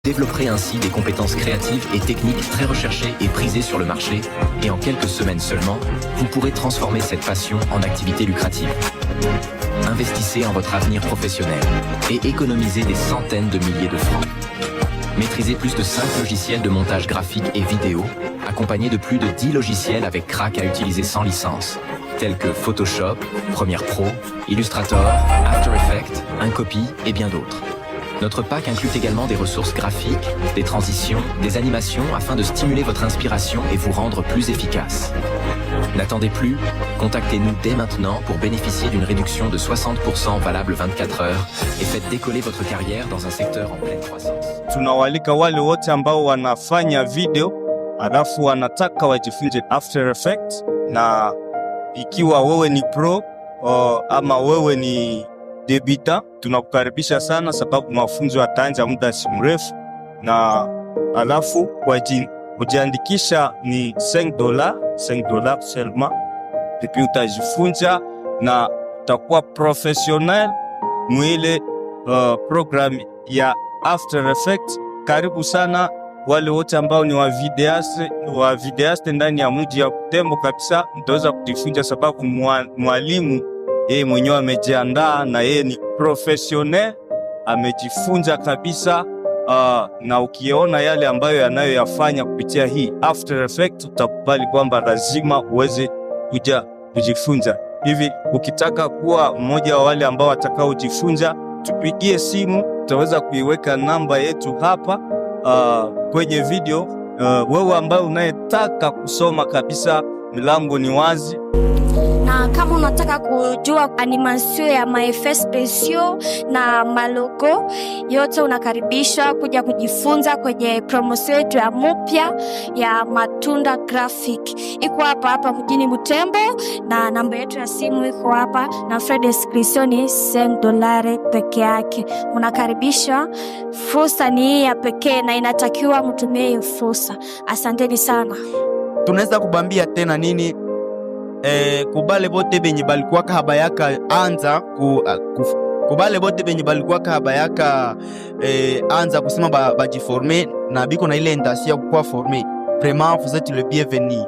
Développerez ainsi des compétences créatives et techniques très recherchées et prisées sur le marché, et en quelques semaines seulement, vous pourrez transformer cette passion en activité lucrative. Investissez en votre avenir professionnel et économisez des centaines de milliers de francs. Maîtrisez plus de 5 logiciels de montage graphique et vidéo, accompagnés de plus de 10 logiciels avec crack à utiliser sans licence, tels que Photoshop, Premiere Pro, Illustrator, After Effects, Incopy et bien d'autres. Notre pack inclut également des ressources graphiques, des transitions, des animations afin de stimuler votre inspiration et vous rendre plus efficace. N'attendez plus, contactez-nous dès maintenant pour bénéficier d'une réduction de 60% valable 24 heures et faites décoller votre carrière dans un secteur en pleine croissance. Tunawalika wale wote ambao wanafanya video alafu wanataka wajifunze After Effects, na ikiwa wewe ni pro ama wewe ni debita, tunakukaribisha sana sababu mafunzo yataanza muda si mrefu, na alafu kujiandikisha ni $5 seulement, puis utajifunza na utakuwa professionnel mwile program ya After Effects. Karibu sana wale wote ambao ni wa videaste ndani ya mji ya Butembo kabisa, mtaweza kujifunza sababu mwalimu yeye mwenyewe amejiandaa na yeye ni professionnel, amejifunza kabisa. Na ukiona yale ambayo yanayoyafanya kupitia hii After Effects, utakubali kwamba lazima uweze kuja kujifunza. Hivi ukitaka kuwa mmoja wa wale ambao watakao kujifunza, tupigie simu, tutaweza kuiweka namba yetu hapa kwenye video. Wewe ambaye unayetaka kusoma kabisa, milango ni wazi. Na kama unataka kujua animation ya maeffet special na malogo yote, unakaribishwa kuja kujifunza kwenye promotion yetu ya mpya ya Matunda Graphic. Iko hapa mjini Butembo, na namba yetu ya simu iko hapa, na frais de inscription ni $5 peke yake. Unakaribishwa, fursa ni hii ya pekee na inatakiwa mtumie hiyo fursa. Asanteni sana. Tunaweza kubambia tena nini? Kubale bote benye balikuwa kabayaka anza kubale bote benye balikuwa kabayaka anza kusema bajiformer na biko na ile intention ya kuwa former. Vraiment vous êtes le bienvenu.